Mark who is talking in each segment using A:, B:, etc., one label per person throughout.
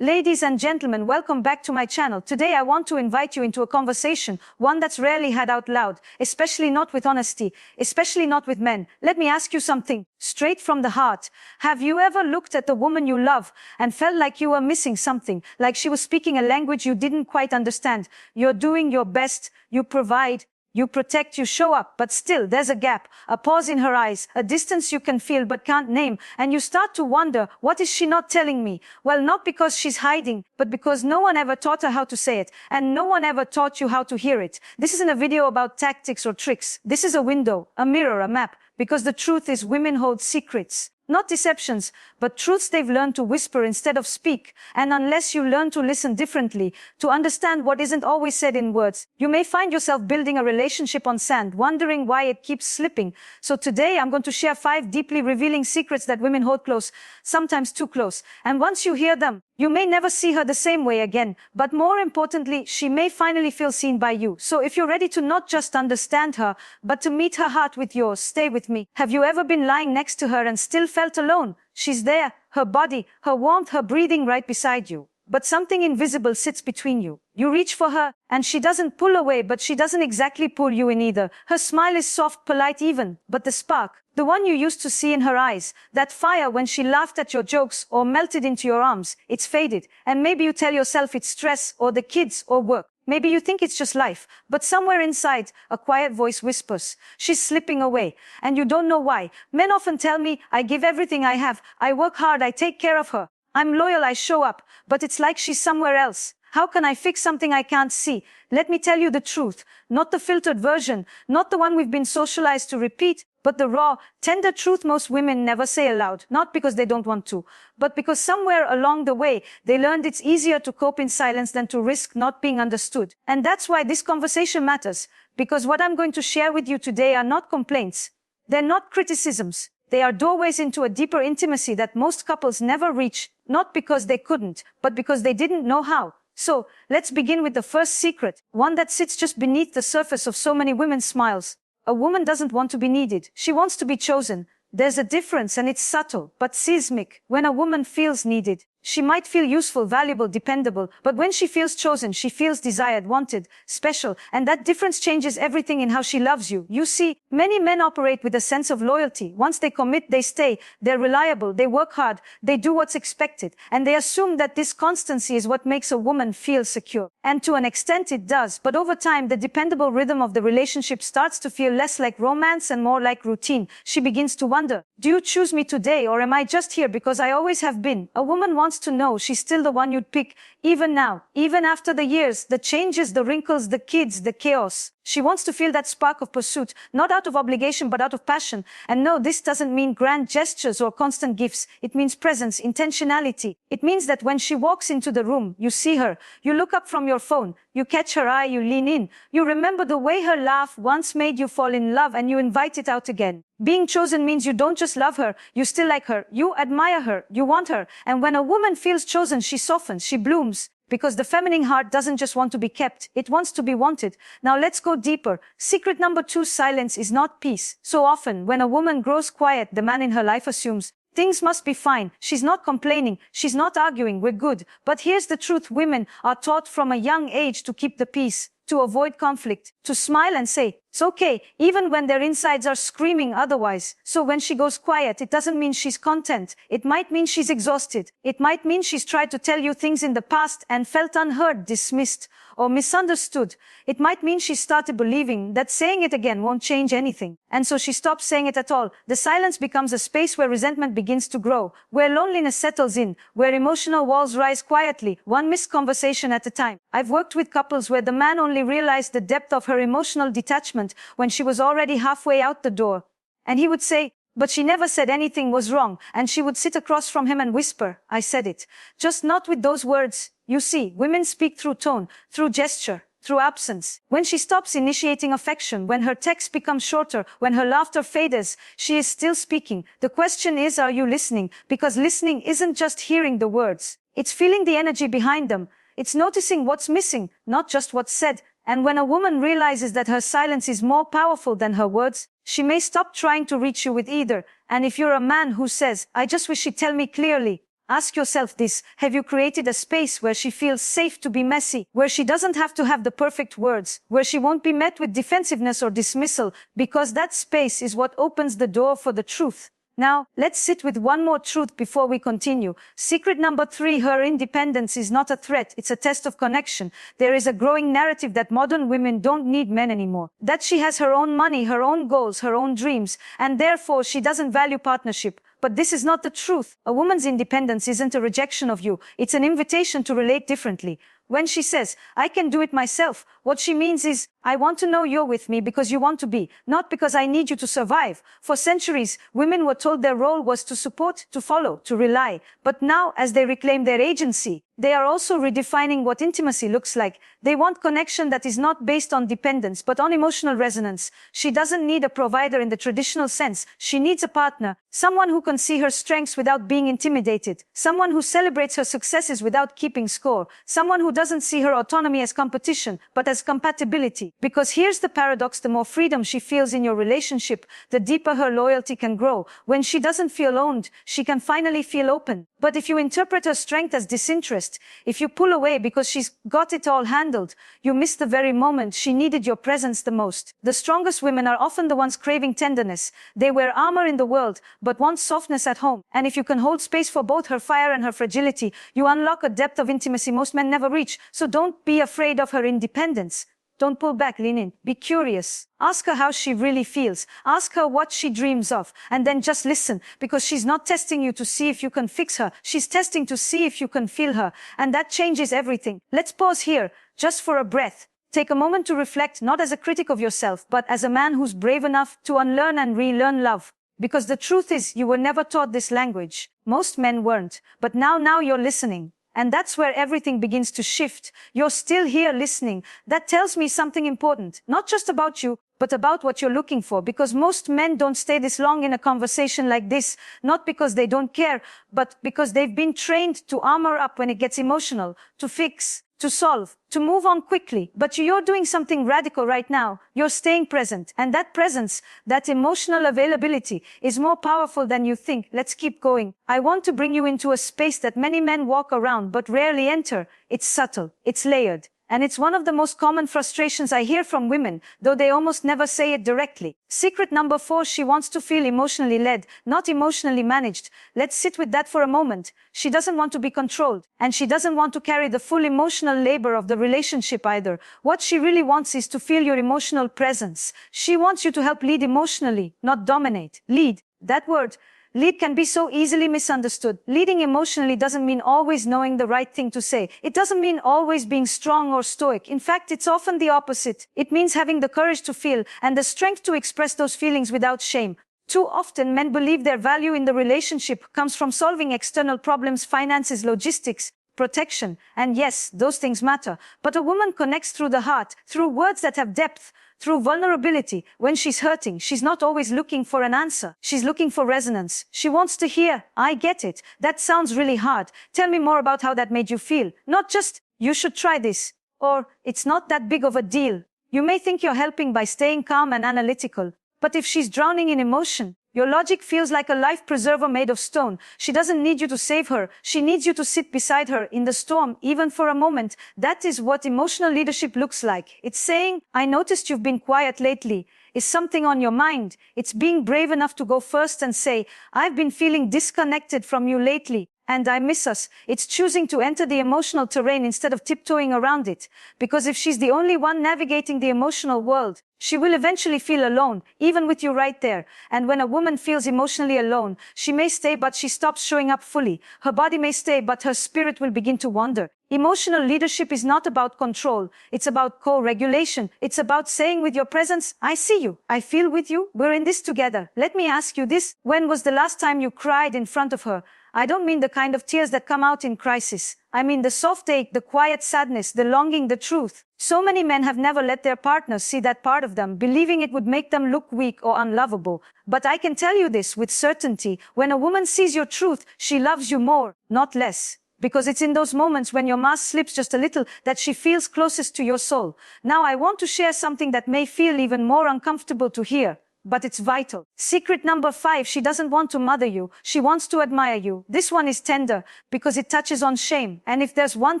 A: Ladies and gentlemen, welcome back to my channel. Today I want to invite you into a conversation, one that's rarely had out loud, especially not with honesty, especially not with men. Let me ask you something, straight from the heart. Have you ever looked at the woman you love and felt like you were missing something, like she was speaking a language you didn't quite understand? You're doing your best, you provide, you protect, you show up, but still there's a gap, a pause in her eyes, a distance you can feel but can't name, and you start to wonder, what is she not telling me? Well, not because she's hiding, but because no one ever taught her how to say it, and no one ever taught you how to hear it. This isn't a video about tactics or tricks. This is a window, a mirror, a map, because the truth is women hold secrets. Not deceptions, but truths they've learned to whisper instead of speak. And unless you learn to listen differently, to understand what isn't always said in words, you may find yourself building a relationship on sand, wondering why it keeps slipping. So today I'm going to share 5 deeply revealing secrets that women hold close, sometimes too close. And once you hear them, you may never see her the same way again, but more importantly, she may finally feel seen by you. So if you're ready to not just understand her, but to meet her heart with yours, stay with me. Have you ever been lying next to her and still felt alone? She's there, her body, her warmth, her breathing right beside you. But something invisible sits between you. You reach for her, and she doesn't pull away, but she doesn't exactly pull you in either. Her smile is soft, polite even, but the spark, the one you used to see in her eyes, that fire when she laughed at your jokes or melted into your arms, it's faded. And maybe you tell yourself it's stress or the kids or work. Maybe you think it's just life, but somewhere inside, a quiet voice whispers, she's slipping away, and you don't know why. Men often tell me, I give everything I have, I work hard, I take care of her, I'm loyal, I show up, but it's like she's somewhere else. How can I fix something I can't see? Let me tell you the truth, not the filtered version, not the one we've been socialized to repeat, but the raw, tender truth most women never say aloud, not because they don't want to, but because somewhere along the way, they learned it's easier to cope in silence than to risk not being understood. And that's why this conversation matters, because what I'm going to share with you today are not complaints. They're not criticisms. They are doorways into a deeper intimacy that most couples never reach, not because they couldn't, but because they didn't know how. So, let's begin with the first secret, one that sits just beneath the surface of so many women's smiles. A woman doesn't want to be needed. She wants to be chosen. There's a difference, and it's subtle, but seismic. When a woman feels needed, she might feel useful, valuable, dependable, but when she feels chosen, she feels desired, wanted, special, and that difference changes everything in how she loves you. You see, many men operate with a sense of loyalty. Once they commit, they stay, they're reliable, they work hard, they do what's expected, and they assume that this constancy is what makes a woman feel secure. And to an extent it does, but over time, the dependable rhythm of the relationship starts to feel less like romance and more like routine. She begins to wonder, do you choose me today, or am I just here because I always have been? A woman wants to know she's still the one you'd pick, even now, even after the years, the changes, the wrinkles, the kids, the chaos. She wants to feel that spark of pursuit, not out of obligation, but out of passion. And no, this doesn't mean grand gestures or constant gifts. It means presence, intentionality. It means that when she walks into the room, you see her, you look up from your phone, you catch her eye, you lean in, you remember the way her laugh once made you fall in love, and you invite it out again. Being chosen means you don't just love her, you still like her, you admire her, you want her. And when a woman feels chosen, she softens, she blooms. Because the feminine heart doesn't just want to be kept, it wants to be wanted. Now let's go deeper. Secret number 2, silence is not peace. So often, when a woman grows quiet, the man in her life assumes, things must be fine. She's not complaining. She's not arguing. We're good. But here's the truth. Women are taught from a young age to keep the peace, to avoid conflict, to smile and say, it's okay, even when their insides are screaming otherwise. So when she goes quiet, it doesn't mean she's content. It might mean she's exhausted. It might mean she's tried to tell you things in the past and felt unheard, dismissed, or misunderstood. It might mean she started believing that saying it again won't change anything. And so she stops saying it at all. The silence becomes a space where resentment begins to grow, where loneliness settles in, where emotional walls rise quietly, one missed conversation at a time. I've worked with couples where the man only realized the depth of her emotional detachment when she was already halfway out the door. And he would say, but she never said anything was wrong. And she would sit across from him and whisper, I said it. Just not with those words. You see, women speak through tone, through gesture, through absence. When she stops initiating affection, when her texts become shorter, when her laughter fades, she is still speaking. The question is, are you listening? Because listening isn't just hearing the words. It's feeling the energy behind them. It's noticing what's missing, not just what's said. And when a woman realizes that her silence is more powerful than her words, she may stop trying to reach you with either. And if you're a man who says, I just wish she'd tell me clearly, Ask yourself this: have you created a space where she feels safe to be messy, where she doesn't have to have the perfect words, where she won't be met with defensiveness or dismissal, because that space is what opens the door for the truth. Now, let's sit with one more truth before we continue. Secret number 3, her independence is not a threat, it's a test of connection. There is a growing narrative that modern women don't need men anymore, that she has her own money, her own goals, her own dreams, and therefore she doesn't value partnership. But this is not the truth. A woman's independence isn't a rejection of you, it's an invitation to relate differently. When she says, I can do it myself, what she means is, I want to know you're with me because you want to be, not because I need you to survive. For centuries, women were told their role was to support, to follow, to rely. But now, as they reclaim their agency, they are also redefining what intimacy looks like. They want connection that is not based on dependence, but on emotional resonance. She doesn't need a provider in the traditional sense. She needs a partner, someone who can see her strengths without being intimidated, someone who celebrates her successes without keeping score, someone who doesn't see her autonomy as competition, but as compatibility. Because here's the paradox: the more freedom she feels in your relationship, the deeper her loyalty can grow. When she doesn't feel owned, she can finally feel open. But if you interpret her strength as disinterest, if you pull away because she's got it all handled, you miss the very moment she needed your presence the most. The strongest women are often the ones craving tenderness. They wear armor in the world, but want softness at home. And if you can hold space for both her fire and her fragility, you unlock a depth of intimacy most men never reach. So don't be afraid of her independence. Don't pull back, lean in. Be curious. Ask her how she really feels. Ask her what she dreams of. And then just listen, because she's not testing you to see if you can fix her. She's testing to see if you can feel her. And that changes everything. Let's pause here, just for a breath. Take a moment to reflect, not as a critic of yourself, but as a man who's brave enough to unlearn and relearn love. Because the truth is, you were never taught this language. Most men weren't. But now you're listening. And that's where everything begins to shift. You're still here listening. That tells me something important, not just about you, but about what you're looking for. Because most men don't stay this long in a conversation like this, not because they don't care, but because they've been trained to armor up when it gets emotional, to fix, to solve, to move on quickly. But you're doing something radical right now. You're staying present. And that presence, that emotional availability, is more powerful than you think. Let's keep going. I want to bring you into a space that many men walk around but rarely enter. It's subtle. It's layered. And it's one of the most common frustrations I hear from women, though they almost never say it directly. Secret number 4, she wants to feel emotionally led, not emotionally managed. Let's sit with that for a moment. She doesn't want to be controlled, and she doesn't want to carry the full emotional labor of the relationship either. What she really wants is to feel your emotional presence. She wants you to help lead emotionally, not dominate. Lead. That word, lead, can be so easily misunderstood. Leading emotionally doesn't mean always knowing the right thing to say. It doesn't mean always being strong or stoic. In fact, it's often the opposite. It means having the courage to feel and the strength to express those feelings without shame. Too often, men believe their value in the relationship comes from solving external problems, finances, logistics, protection. And yes, those things matter. But a woman connects through the heart, through words that have depth, through vulnerability. When she's hurting, she's not always looking for an answer. She's looking for resonance. She wants to hear, I get it. That sounds really hard. Tell me more about how that made you feel. Not just, you should try this. Or, it's not that big of a deal. You may think you're helping by staying calm and analytical. But if she's drowning in emotion, your logic feels like a life preserver made of stone. She doesn't need you to save her. She needs you to sit beside her in the storm, even for a moment. That is what emotional leadership looks like. It's saying, I noticed you've been quiet lately. Is something on your mind? It's being brave enough to go first and say, I've been feeling disconnected from you lately, and I miss us. It's choosing to enter the emotional terrain instead of tiptoeing around it. Because if she's the only one navigating the emotional world, she will eventually feel alone, even with you right there. And when a woman feels emotionally alone, she may stay, but she stops showing up fully. Her body may stay, but her spirit will begin to wander. Emotional leadership is not about control. It's about co-regulation. It's about saying with your presence, I see you. I feel with you. We're in this together. Let me ask you this. When was the last time you cried in front of her? I don't mean the kind of tears that come out in crisis. I mean the soft ache, the quiet sadness, the longing, the truth. So many men have never let their partners see that part of them, believing it would make them look weak or unlovable. But I can tell you this with certainty. When a woman sees your truth, she loves you more, not less. Because it's in those moments when your mask slips just a little that she feels closest to your soul. Now I want to share something that may feel even more uncomfortable to hear. but it's vital. Secret number 5, she doesn't want to mother you. She wants to admire you. This one is tender because it touches on shame. And if there's one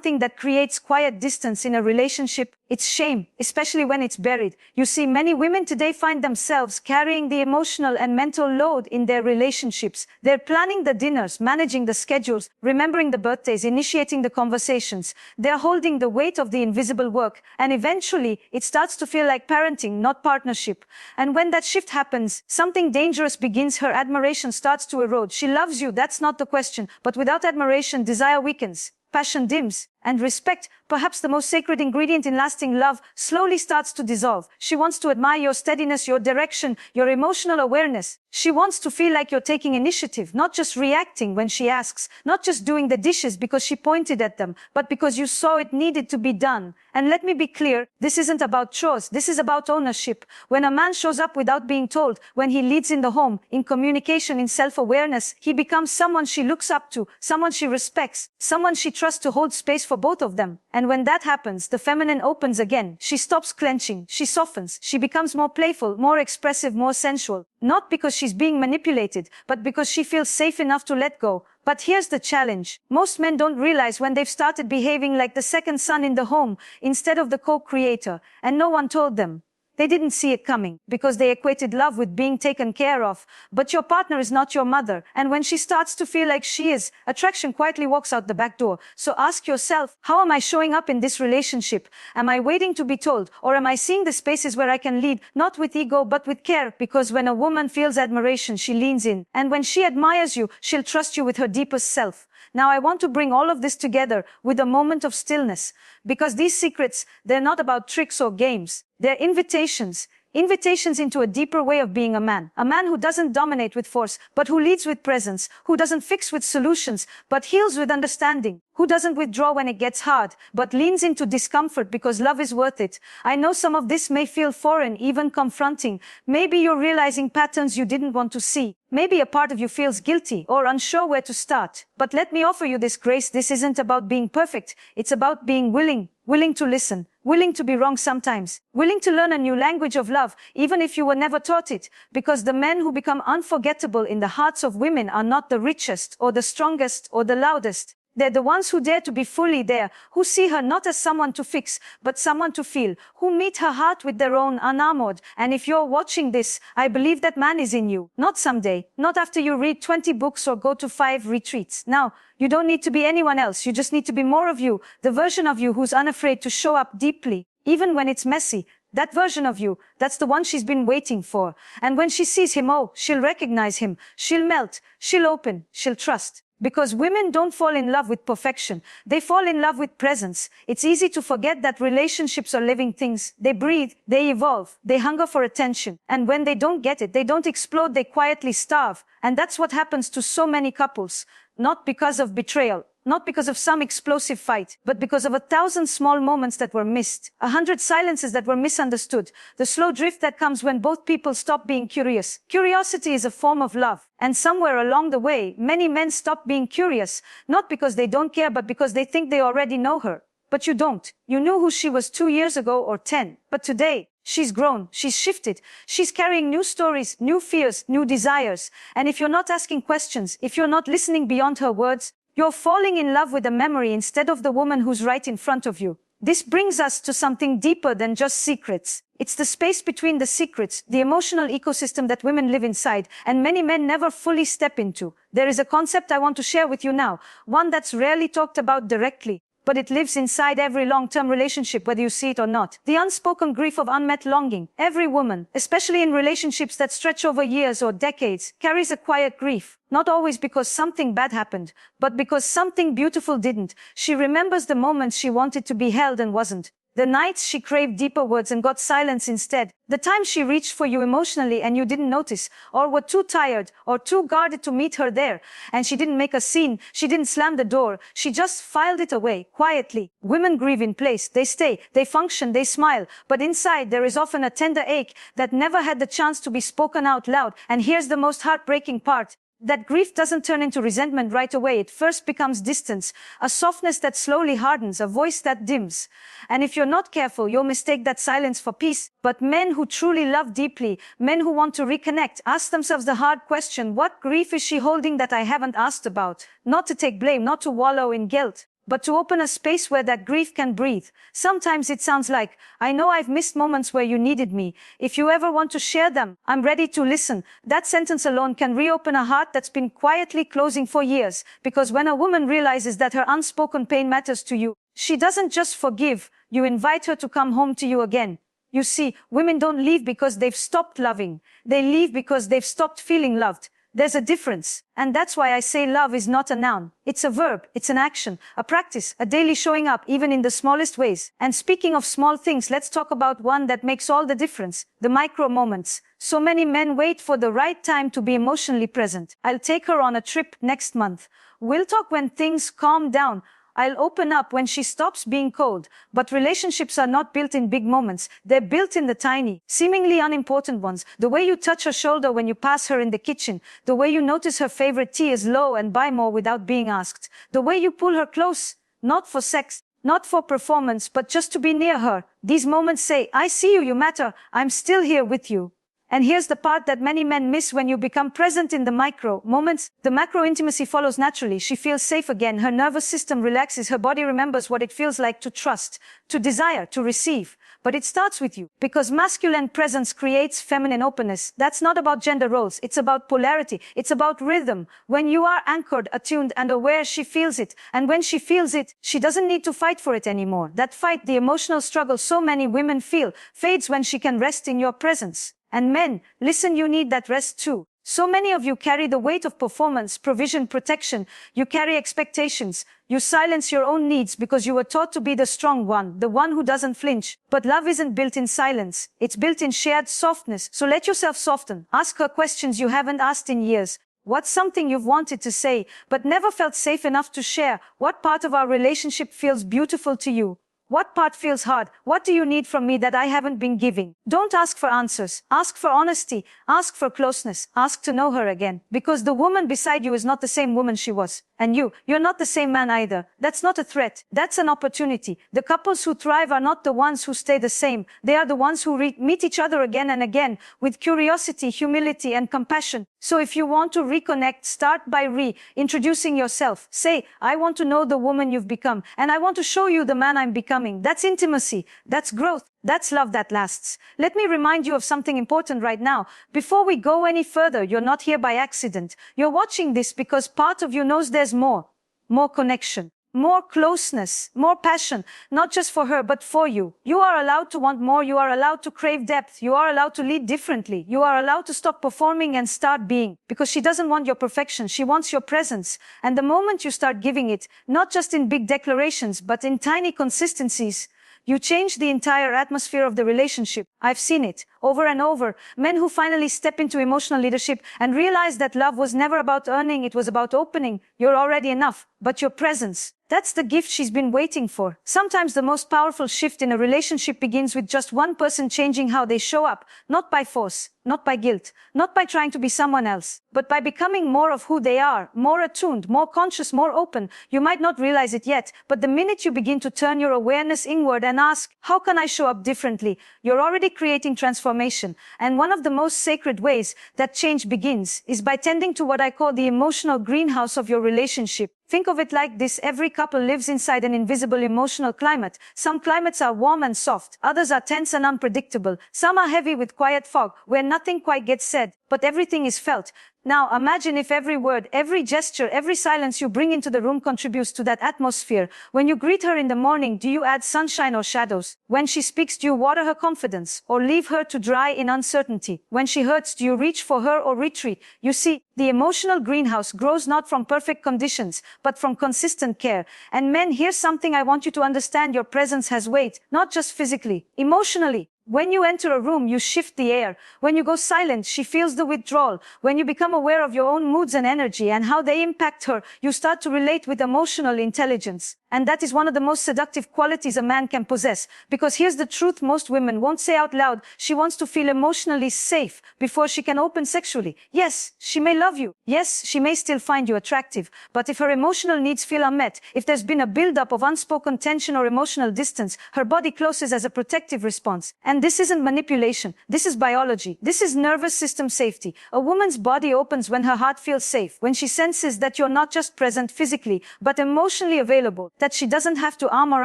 A: thing that creates quiet distance in a relationship, it's shame, especially when it's buried. You see, many women today find themselves carrying the emotional and mental load in their relationships. They're planning the dinners, managing the schedules, remembering the birthdays, initiating the conversations. They're holding the weight of the invisible work, and eventually it starts to feel like parenting, not partnership. And when that shift happens, something dangerous begins. Her admiration starts to erode. She loves you, that's not the question, but without admiration, desire weakens, passion dims, and respect, perhaps the most sacred ingredient in lasting love, slowly starts to dissolve. She wants to admire your steadiness, your direction, your emotional awareness. She wants to feel like you're taking initiative, not just reacting when she asks, not just doing the dishes because she pointed at them, but because you saw it needed to be done. And let me be clear, this isn't about chores, this is about ownership. When a man shows up without being told, when he leads in the home, in communication, in self-awareness, he becomes someone she looks up to, someone she respects, someone she trusts to hold space for both of them. And when that happens, the feminine opens again. She stops clenching, she softens, she becomes more playful, more expressive, more sensual. Not because she's being manipulated, but because she feels safe enough to let go. But here's the challenge. Most men don't realize when they've started behaving like the second son in the home instead of the co-creator, and no one told them. They didn't see it coming because they equated love with being taken care of. But your partner is not your mother. And when she starts to feel like she is, attraction quietly walks out the back door. So ask yourself, how am I showing up in this relationship? Am I waiting to be told? Or am I seeing the spaces where I can lead, not with ego, but with care? Because when a woman feels admiration, she leans in. And when she admires you, she'll trust you with her deepest self. Now I want to bring all of this together with a moment of stillness, because these secrets, they're not about tricks or games. They're invitations into a deeper way of being a man who doesn't dominate with force, but who leads with presence, who doesn't fix with solutions, but heals with understanding, who doesn't withdraw when it gets hard, but leans into discomfort because love is worth it. I know some of this may feel foreign, even confronting. Maybe you're realizing patterns you didn't want to see. Maybe a part of you feels guilty or unsure where to start. But let me offer you this grace. This isn't about being perfect. It's about being willing to listen, willing to be wrong sometimes, willing to learn a new language of love, even if you were never taught it. Because the men who become unforgettable in the hearts of women are not the richest or the strongest or the loudest. They're the ones who dare to be fully there, who see her not as someone to fix, but someone to feel, who meet her heart with their own, unarmored. And if you're watching this, I believe that man is in you. Not someday, not after you read 20 books or go to 5 retreats. Now, you don't need to be anyone else. You just need to be more of you, the version of you who's unafraid to show up deeply, even when it's messy. That version of you, that's the one she's been waiting for. And when she sees him, oh, she'll recognize him. She'll melt, she'll open, she'll trust. Because women don't fall in love with perfection. They fall in love with presence. It's easy to forget that relationships are living things. They breathe, they evolve, they hunger for attention. And when they don't get it, they don't explode, they quietly starve. And that's what happens to so many couples. Not because of betrayal, not because of some explosive fight, but because of 1,000 small moments that were missed, 100 silences that were misunderstood, the slow drift that comes when both people stop being curious. Curiosity is a form of love. And somewhere along the way, many men stop being curious, not because they don't care, but because they think they already know her. But you don't. You knew who she was 2 years ago or 10. But today, she's grown, she's shifted, she's carrying new stories, new fears, new desires. And if you're not asking questions, if you're not listening beyond her words, you're falling in love with a memory instead of the woman who's right in front of you. This brings us to something deeper than just secrets. It's the space between the secrets, the emotional ecosystem that women live inside, and many men never fully step into. There is a concept I want to share with you now, one that's rarely talked about directly, but it lives inside every long-term relationship, whether you see it or not. The unspoken grief of unmet longing. Every woman, especially in relationships that stretch over years or decades, carries a quiet grief. Not always because something bad happened, but because something beautiful didn't. She remembers the moments she wanted to be held and wasn't. The nights she craved deeper words and got silence instead. The times she reached for you emotionally and you didn't notice, or were too tired or too guarded to meet her there. And she didn't make a scene. She didn't slam the door. She just filed it away, quietly. Women grieve in place. They stay, they function, they smile. But inside there is often a tender ache that never had the chance to be spoken out loud. And here's the most heartbreaking part. That grief doesn't turn into resentment right away. It first becomes distance, a softness that slowly hardens, a voice that dims. And if you're not careful, you'll mistake that silence for peace. But men who truly love deeply, men who want to reconnect, ask themselves the hard question, what grief is she holding that I haven't asked about? Not to take blame, not to wallow in guilt, but to open a space where that grief can breathe. Sometimes it sounds like, I know I've missed moments where you needed me. If you ever want to share them, I'm ready to listen. That sentence alone can reopen a heart that's been quietly closing for years. Because when a woman realizes that her unspoken pain matters to you, she doesn't just forgive, you invite her to come home to you again. You see, women don't leave because they've stopped loving. They leave because they've stopped feeling loved. There's a difference. And that's why I say love is not a noun. It's a verb. It's an action, a practice, a daily showing up, even in the smallest ways. And speaking of small things, let's talk about one that makes all the difference. The micro moments. So many men wait for the right time to be emotionally present. I'll take her on a trip next month. We'll talk when things calm down. I'll open up when she stops being cold. But relationships are not built in big moments. They're built in the tiny, seemingly unimportant ones. The way you touch her shoulder when you pass her in the kitchen. The way you notice her favorite tea is low and buy more without being asked. The way you pull her close, not for sex, not for performance, but just to be near her. These moments say, I see you, you matter. I'm still here with you. And here's the part that many men miss when you become present in the micro moments. The macro intimacy follows naturally. She feels safe again. Her nervous system relaxes. Her body remembers what it feels like to trust, to desire, to receive. But it starts with you. Because masculine presence creates feminine openness. That's not about gender roles. It's about polarity. It's about rhythm. When you are anchored, attuned, and aware, she feels it. And when she feels it, she doesn't need to fight for it anymore. That fight, the emotional struggle so many women feel, fades when she can rest in your presence. And men, listen, you need that rest too. So many of you carry the weight of performance, provision, protection. You carry expectations. You silence your own needs because you were taught to be the strong one, the one who doesn't flinch. But love isn't built in silence. It's built in shared softness. So let yourself soften. Ask her questions you haven't asked in years. What's something you've wanted to say, but never felt safe enough to share? What part of our relationship feels beautiful to you? What part feels hard? What do you need from me that I haven't been giving? Don't ask for answers. Ask for honesty. Ask for closeness. Ask to know her again. Because the woman beside you is not the same woman she was. And you're not the same man either. That's not a threat. That's an opportunity. The couples who thrive are not the ones who stay the same. They are the ones who meet each other again and again with curiosity, humility, and compassion. So if you want to reconnect, start by reintroducing yourself. Say, I want to know the woman you've become, and I want to show you the man I'm becoming. That's intimacy. That's growth. That's love that lasts. Let me remind you of something important right now. Before we go any further, you're not here by accident. You're watching this because part of you knows there's more. More connection. More closeness, more passion, not just for her, but for you. You are allowed to want more. You are allowed to crave depth. You are allowed to lead differently. You are allowed to stop performing and start being, because she doesn't want your perfection. She wants your presence. And the moment you start giving it, not just in big declarations, but in tiny consistencies, you change the entire atmosphere of the relationship. I've seen it over and over. Men who finally step into emotional leadership and realize that love was never about earning, it was about opening. You're already enough, but your presence, that's the gift she's been waiting for. Sometimes the most powerful shift in a relationship begins with just one person changing how they show up, not by force, not by guilt, not by trying to be someone else, but by becoming more of who they are, more attuned, more conscious, more open. You might not realize it yet, but the minute you begin to turn your awareness inward and ask, how can I show up differently? You're already creating transformation. And one of the most sacred ways that change begins is by tending to what I call the emotional greenhouse of your relationship. Think of it like this. Every couple lives inside an invisible emotional climate. Some climates are warm and soft. Others are tense and unpredictable. Some are heavy with quiet fog, where nothing quite gets said, but everything is felt. Now imagine if every word, every gesture, every silence you bring into the room contributes to that atmosphere. When you greet her in the morning, do you add sunshine or shadows? When she speaks, do you water her confidence or leave her to dry in uncertainty? When she hurts, do you reach for her or retreat? You see, the emotional greenhouse grows not from perfect conditions, but from consistent care. And men, here's something I want you to understand. Your presence has weight, not just physically, emotionally. When you enter a room, you shift the air. When you go silent, she feels the withdrawal. When you become aware of your own moods and energy and how they impact her, you start to relate with emotional intelligence. And that is one of the most seductive qualities a man can possess. Because here's the truth most women won't say out loud. She wants to feel emotionally safe before she can open sexually. Yes, she may love you. Yes, she may still find you attractive. But if her emotional needs feel unmet, if there's been a buildup of unspoken tension or emotional distance, her body closes as a protective response. And this isn't manipulation. This is biology. This is nervous system safety. A woman's body opens when her heart feels safe, when she senses that you're not just present physically, but emotionally available, that she doesn't have to armor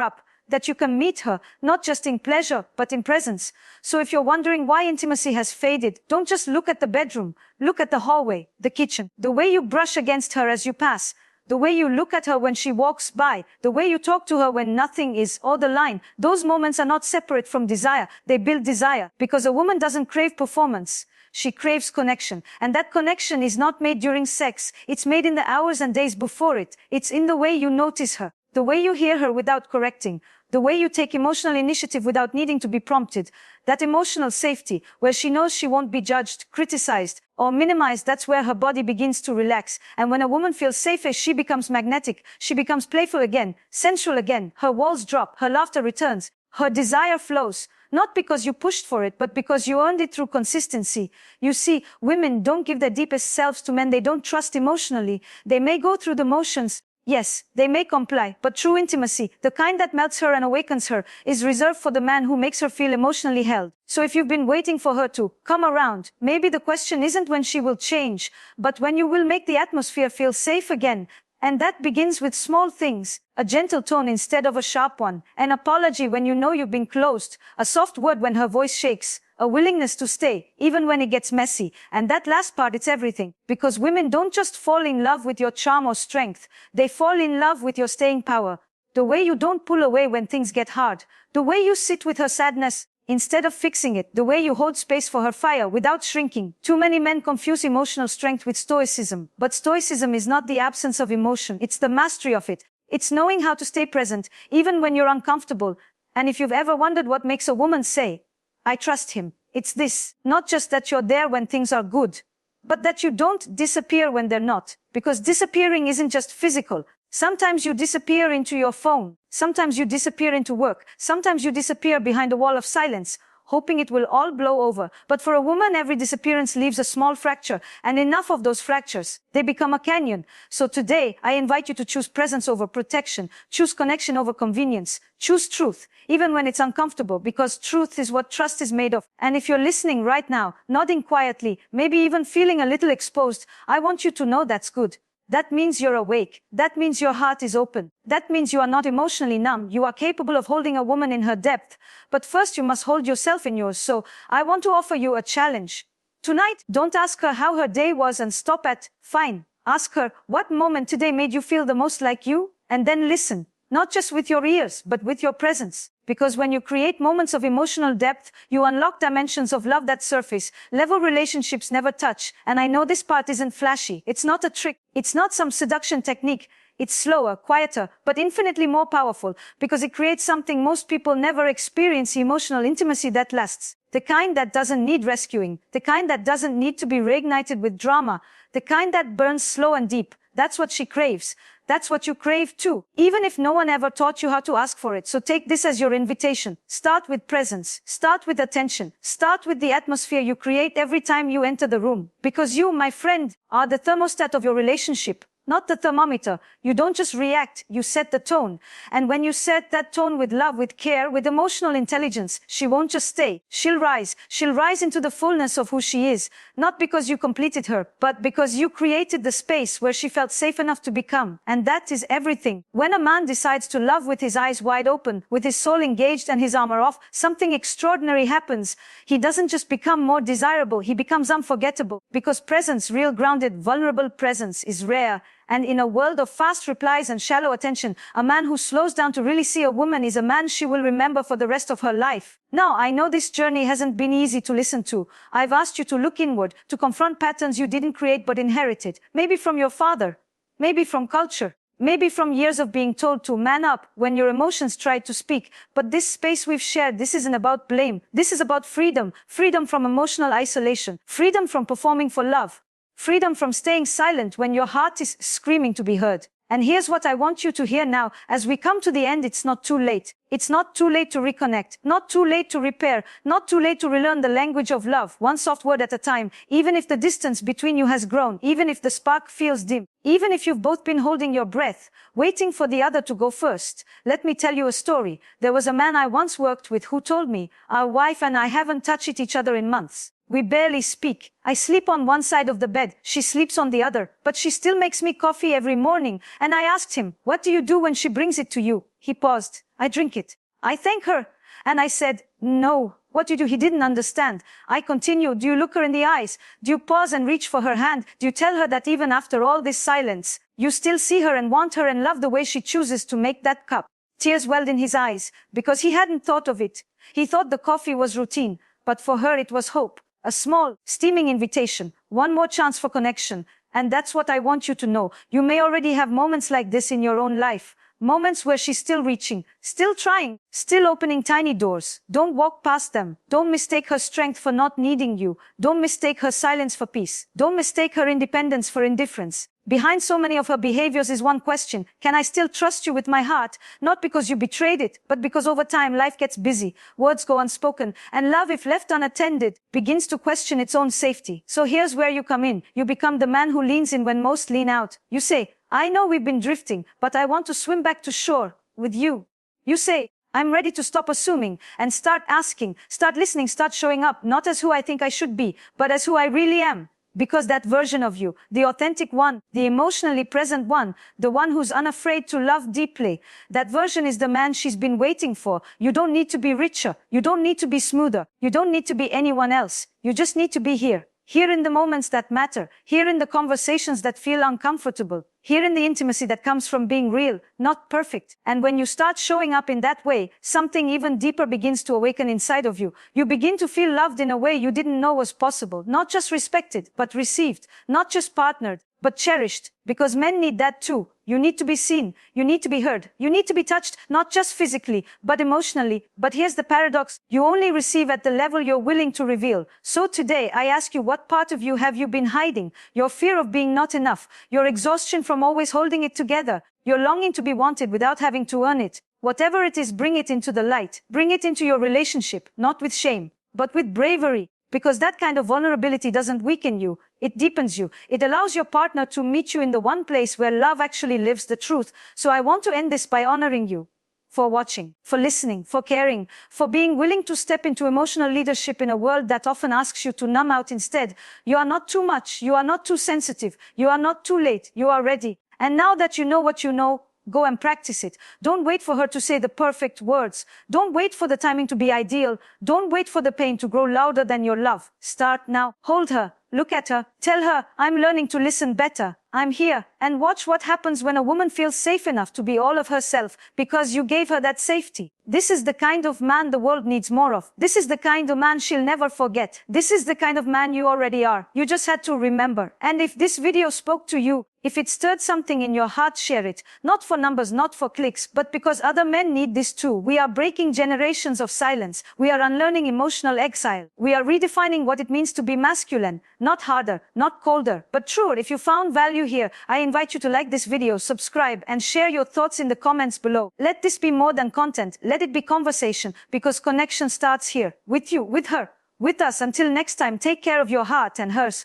A: up, that you can meet her, not just in pleasure, but in presence. So if you're wondering why intimacy has faded, don't just look at the bedroom. Look at the hallway, the kitchen, the way you brush against her as you pass, the way you look at her when she walks by, the way you talk to her when nothing is, or the line. Those moments are not separate from desire. They build desire, because a woman doesn't crave performance. She craves connection. And that connection is not made during sex. It's made in the hours and days before it. It's in the way you notice her, the way you hear her without correcting, the way you take emotional initiative without needing to be prompted. That emotional safety, where she knows she won't be judged, criticized, or minimized, that's where her body begins to relax. And when a woman feels safer, she becomes magnetic. She becomes playful again, sensual again. Her walls drop, her laughter returns, her desire flows. Not because you pushed for it, but because you earned it through consistency. You see, women don't give their deepest selves to men they don't trust emotionally. They may go through the motions. Yes, they may comply, but true intimacy, the kind that melts her and awakens her, is reserved for the man who makes her feel emotionally held. So if you've been waiting for her to come around, maybe the question isn't when she will change, but when you will make the atmosphere feel safe again. And that begins with small things, a gentle tone instead of a sharp one, an apology when you know you've been closed, a soft word when her voice shakes, a willingness to stay, even when it gets messy. And that last part, it's everything. Because women don't just fall in love with your charm or strength, they fall in love with your staying power. The way you don't pull away when things get hard, the way you sit with her sadness, instead of fixing it, the way you hold space for her fire without shrinking. Too many men confuse emotional strength with stoicism. But stoicism is not the absence of emotion. It's the mastery of it. It's knowing how to stay present, even when you're uncomfortable. And if you've ever wondered what makes a woman say, "I trust him," it's this. Not just that you're there when things are good, but that you don't disappear when they're not. Because disappearing isn't just physical. Sometimes you disappear into your phone. Sometimes you disappear into work. Sometimes you disappear behind a wall of silence, hoping it will all blow over. But for a woman, every disappearance leaves a small fracture, and enough of those fractures, they become a canyon. So today, I invite you to choose presence over protection, choose connection over convenience, choose truth, even when it's uncomfortable, because truth is what trust is made of. And if you're listening right now, nodding quietly, maybe even feeling a little exposed, I want you to know that's good. That means you're awake. That means your heart is open. That means you are not emotionally numb. You are capable of holding a woman in her depth. But first you must hold yourself in yours. So I want to offer you a challenge. Tonight, don't ask her how her day was and stop at fine. Ask her what moment today made you feel the most like you, and then listen. Not just with your ears, but with your presence. Because when you create moments of emotional depth, you unlock dimensions of love that surface level relationships never touch. And I know this part isn't flashy. It's not a trick. It's not some seduction technique. It's slower, quieter, but infinitely more powerful, because it creates something most people never experience: emotional intimacy that lasts. The kind that doesn't need rescuing. The kind that doesn't need to be reignited with drama. The kind that burns slow and deep. That's what she craves. That's what you crave too, even if no one ever taught you how to ask for it. So take this as your invitation. Start with presence. Start with attention. Start with the atmosphere you create every time you enter the room. Because you, my friend, are the thermostat of your relationship. Not the thermometer. You don't just react, you set the tone. And when you set that tone with love, with care, with emotional intelligence, she won't just stay. She'll rise. She'll rise into the fullness of who she is. Not because you completed her, but because you created the space where she felt safe enough to become. And that is everything. When a man decides to love with his eyes wide open, with his soul engaged and his armor off, something extraordinary happens. He doesn't just become more desirable, he becomes unforgettable. Because presence, real grounded, vulnerable presence, is rare. And in a world of fast replies and shallow attention, a man who slows down to really see a woman is a man she will remember for the rest of her life. Now, I know this journey hasn't been easy to listen to. I've asked you to look inward, to confront patterns you didn't create but inherited. Maybe from your father, maybe from culture, maybe from years of being told to man up when your emotions tried to speak. But this space we've shared, this isn't about blame. This is about freedom. Freedom from emotional isolation. Freedom from performing for love. Freedom from staying silent when your heart is screaming to be heard. And here's what I want you to hear now. As we come to the end, it's not too late. It's not too late to reconnect, not too late to repair, not too late to relearn the language of love, one soft word at a time, even if the distance between you has grown, even if the spark feels dim, even if you've both been holding your breath, waiting for the other to go first. Let me tell you a story. There was a man I once worked with who told me, our wife and I haven't touched each other in months. We barely speak. I sleep on one side of the bed, she sleeps on the other, but she still makes me coffee every morning. And I asked him, what do you do when she brings it to you? He paused. I drink it. I thank her. And I said, no. What do you do? He didn't understand. I continued, do you look her in the eyes? Do you pause and reach for her hand? Do you tell her that even after all this silence, you still see her and want her and love the way she chooses to make that cup? Tears welled in his eyes, because he hadn't thought of it. He thought the coffee was routine, but for her it was hope. A small, steaming invitation, one more chance for connection. And that's what I want you to know. You may already have moments like this in your own life. Moments where she's still reaching, still trying, still opening tiny doors. Don't walk past them. Don't mistake her strength for not needing you. Don't mistake her silence for peace. Don't mistake her independence for indifference. Behind so many of her behaviors is one question. Can I still trust you with my heart? Not because you betrayed it, but because over time life gets busy, words go unspoken, and love, if left unattended, begins to question its own safety. So here's where you come in. You become the man who leans in when most lean out. You say, I know we've been drifting, but I want to swim back to shore with you. You say, I'm ready to stop assuming and start asking, start listening, start showing up, not as who I think I should be, but as who I really am. Because that version of you, the authentic one, the emotionally present one, the one who's unafraid to love deeply, that version is the man she's been waiting for. You don't need to be richer. You don't need to be smoother. You don't need to be anyone else. You just need to be here. Here in the moments that matter. Here in the conversations that feel uncomfortable. Here in the intimacy that comes from being real, not perfect. And when you start showing up in that way, something even deeper begins to awaken inside of you. You begin to feel loved in a way you didn't know was possible. Not just respected, but received. Not just partnered, but cherished. Because men need that too. You need to be seen. You need to be heard. You need to be touched, not just physically, but emotionally. But here's the paradox. You only receive at the level you're willing to reveal. So today, I ask you, what part of you have you been hiding? Your fear of being not enough. Your exhaustion from always holding it together. Your longing to be wanted without having to earn it. Whatever it is, bring it into the light. Bring it into your relationship, not with shame, but with bravery. Because that kind of vulnerability doesn't weaken you. It deepens you. It allows your partner to meet you in the one place where love actually lives, the truth. So I want to end this by honoring you for watching, for listening, for caring, for being willing to step into emotional leadership in a world that often asks you to numb out instead. You are not too much. You are not too sensitive. You are not too late. You are ready. And now that you know what you know, go and practice it. Don't wait for her to say the perfect words. Don't wait for the timing to be ideal. Don't wait for the pain to grow louder than your love. Start now. Hold her. Look at her. Tell her, I'm learning to listen better. I'm here. And watch what happens when a woman feels safe enough to be all of herself because you gave her that safety. This is the kind of man the world needs more of. This is the kind of man she'll never forget. This is the kind of man you already are. You just had to remember. And if this video spoke to you, if it stirred something in your heart, share it. Not for numbers, not for clicks, but because other men need this too. We are breaking generations of silence. We are unlearning emotional exile. We are redefining what it means to be masculine. Not harder, not colder, but truer. If you found value here, I invite you to like this video, subscribe, and share your thoughts in the comments below. Let this be more than content. Let it be conversation, because connection starts here. With you, with her, with us. Until next time, take care of your heart and hers.